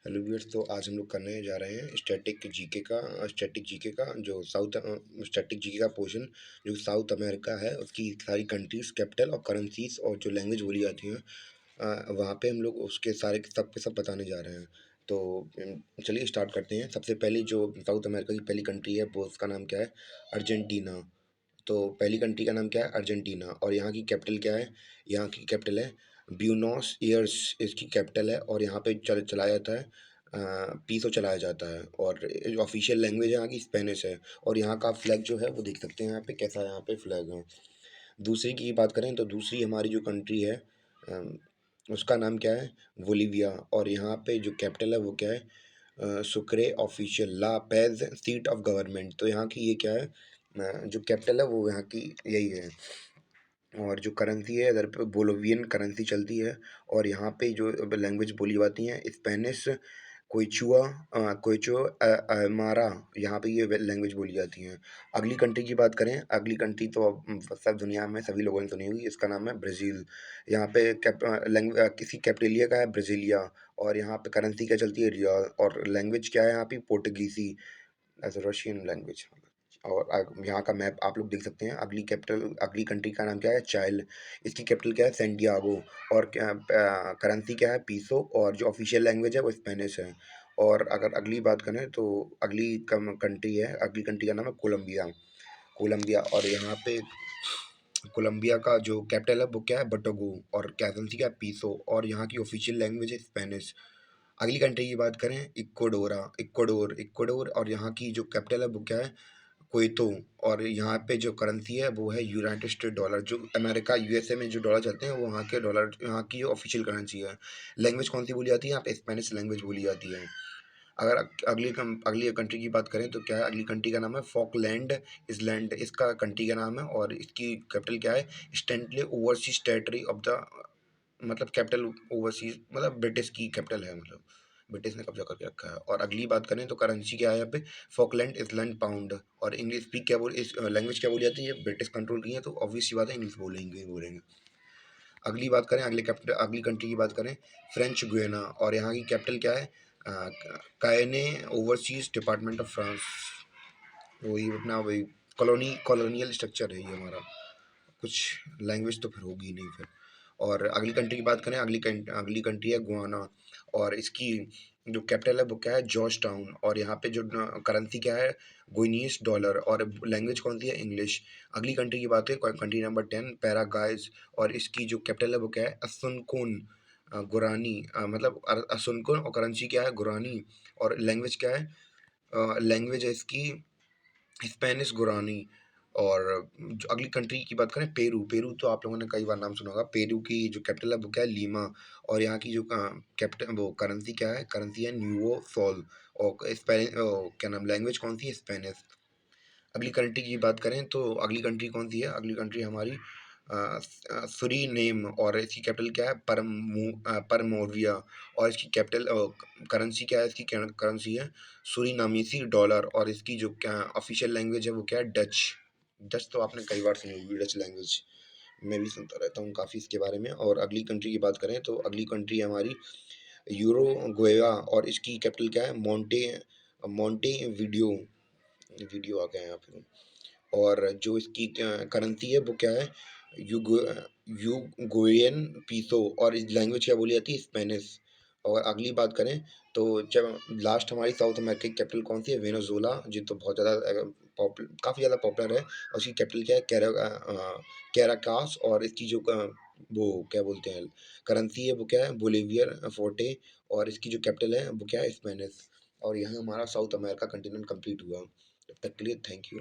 Hello viewers. तो आज हम लोग करने जा रहे हैं स्टैटिक जीके का जो स्टैटिक जीके का पोर्शन जो साउथ अमेरिका है उसकी सारी कंट्रीज कैपिटल और करेंसीज और जो लैंग्वेज बोली जाती हैं वहाँ पे हम लोग उसके सारे सब के सब बताने जा रहे हैं। तो चलिए स्टार्ट करते हैं। सबसे पहली जो साउथ अमेरिका की पहली कंट्री है वो उसका नाम क्या है? अर्जेंटीना। तो पहली कंट्री का नाम क्या है? अर्जेंटीना। और यहाँ की कैपिटल क्या है? यहाँ की कैपिटल है ब्यूनॉस एयर्स, इसकी कैपिटल है। और यहाँ पे चलाया जाता है पीसो चलाया जाता है। और जो ऑफिशियल लैंग्वेज है यहाँ की स्पेनिश है। और यहाँ का फ्लैग जो है वो देख सकते हैं यहाँ पे कैसा यहाँ पे फ्लैग है। दूसरी की बात करें तो दूसरी हमारी जो कंट्री है अम, उसका नाम क्या है? बोलीविया। और यहाँ पे जो कैपिटल है वो क्या है? Sucre official La Paz seat of government. तो यहाँ की ये क्या है? जो कैपिटल है वो यहाँ की यही है। और जो करेंसी है इधर पे बोलोवियन करेंसी चलती है। और यहाँ पे जो लैंग्वेज बोली जाती है स्पेनिश, कोइचुआ, कोइचो अयमारा, यहाँ पे ये लैंग्वेज बोली जाती है। अगली कंट्री की बात करें, अगली कंट्री तो अब सब दुनिया में सभी लोगों ने सुनी होगी, इसका नाम है ब्राज़ील। यहाँ पे किसी कैपिटलिया का है ब्राज़ीलिया। और यहाँ पे करेंसी क्या चलती है? रियल। और लैंग्वेज क्या है यहाँ पे? पोर्टुगीसी एज अ रशियन लैंग्वेज। और यहाँ का मैप आप लोग देख सकते हैं। अगली कंट्री का नाम क्या है? चाइल्ड। इसकी कैपिटल क्या है? सैंटियागो। और क्या करेंसी क्या है? पीसो। और जो ऑफिशियल लैंग्वेज है वो स्पेनिश है। और अगर अगली बात करें तो अगली कंट्री का नाम है कोलंबिया। कोलंबिया। और यहाँ पे कोलंबिया का जो कैपिटल है वो क्या है? बटोगो। और करेंसी क्या है? पीसो। और यहाँ की ऑफिशियल लैंग्वेज है स्पेनिश। अगली कंट्री की बात करें, इक्वाडोर। और यहाँ की जो कैपिटल है वो क्या है? क्वेतो। और यहाँ पे जो करेंसी है वो है यूनाइटेड स्टेट डॉलर। जो अमेरिका यूएसए में जो डॉलर चलते हैं वो वहाँ के डॉलर, यहाँ की ऑफिशियल करेंसी है। लैंग्वेज कौन सी बोली जाती है? यहाँ पे स्पेनिश लैंग्वेज बोली जाती है। अगर अगली कंट्री की बात करें तो क्या है? अगली कंट्री का नाम है फॉकलैंड इसलैंड, इसका कंट्री का नाम है। और इसकी कैपिटल क्या है? स्टैंटले ओवरसीज टेरिटरी ऑफ द, मतलब कैपिटल ओवरसीज, मतलब ब्रिटिश की कैपिटल है, मतलब ब्रिटिश ने कब्जा करके रखा है। और अगली बात करें तो करेंसी क्या है यहाँ पे? Falkland island pound. और इंग्लिश स्पीक क्या बोल इस लैंग्वेज क्या बोली जाती है? ब्रिटिश कंट्रोल की है तो ऑब्वियस सी बात है इंग्लिश बोलेंगे। अगली बात करें, अगली कंट्री की बात करें, फ्रेंच गुयाना। और यहाँ की कैपिटल क्या है? कायने ओवरसीज डिपार्टमेंट ऑफ फ्रांस। वही कॉलोनियल स्ट्रक्चर है ये हमारा। कुछ लैंग्वेज तो फिर होगी ही नहीं फिर। और अगली कंट्री की बात करें, अगली कंट्री है गुआना। और इसकी जो कैपिटल है वो क्या है? George town. और यहाँ पे जो करेंसी क्या है? गुइनियस डॉलर। और लैंग्वेज कौन सी है? इंग्लिश। अगली कंट्री की बात है, कंट्री नंबर 10 पैरागाइज। और इसकी जो कैपिटल है वो क्या है? असुनकुन गुरानी। मतलब असुनकुन। और करेंसी क्या है? गुरानी। और लैंग्वेज क्या है? लैंग्वेज है इसकी स्पेनिश गुरानी। और जो अगली कंट्री की बात करें, पेरू। पेरू तो आप लोगों ने कई बार नाम सुना होगा। पेरू की जो कैपिटल है वो क्या है? लीमा। और यहाँ की जो कैपिटल वो करेंसी क्या है? करेंसी है न्यूओ सोल। और क्या नाम, लैंग्वेज कौन सी है? स्पेनिश। अगली कंट्री की बात करें तो अगली कंट्री कौन सी है? अगली कंट्री हमारी सुरीनेम। और इसकी कैपिटल क्या है? परमोरिया। और इसकी कैपिटल करेंसी क्या है? इसकी करेंसी है सुरीनामीसी डॉलर। और इसकी जो क्या ऑफिशियल लैंग्वेज है वो क्या है? डच। डच तो आपने कई बार सुनी होगी, डच लैंग्वेज मैं भी सुनता रहता हूँ काफ़ी इसके बारे में। और अगली कंट्री की बात करें तो अगली कंट्री है हमारी यूरोगुएवा। और इसकी कैपिटल क्या है? Monte Monte video. वीडियो आ गया यहाँ पे। और जो इसकी करेंसी है वो क्या है? यूगो यूगोरियन पीसो। और इस लैंग्वेज क्या बोली जाती है? स्पेनिश। और अगली बात करें तो जब लास्ट हमारी साउथ अमेरिका की कैपिटल कौन सी है? वेनेजुएला, जो तो बहुत ज़्यादा काफ़ी ज़्यादा पॉपुलर है। और उसकी कैपिटल क्या है? कैराकास। और इसकी जो वो क्या बोलते हैं करेंसी है वो क्या है? बोलीवियर फोर्टे। और इसकी जो कैपिटल है वो क्या है? स्पेनिश। और यहाँ हमारा साउथ अमेरिका कंटिनेंट कंप्लीट हुआ। तब तक के लिए थैंक यू।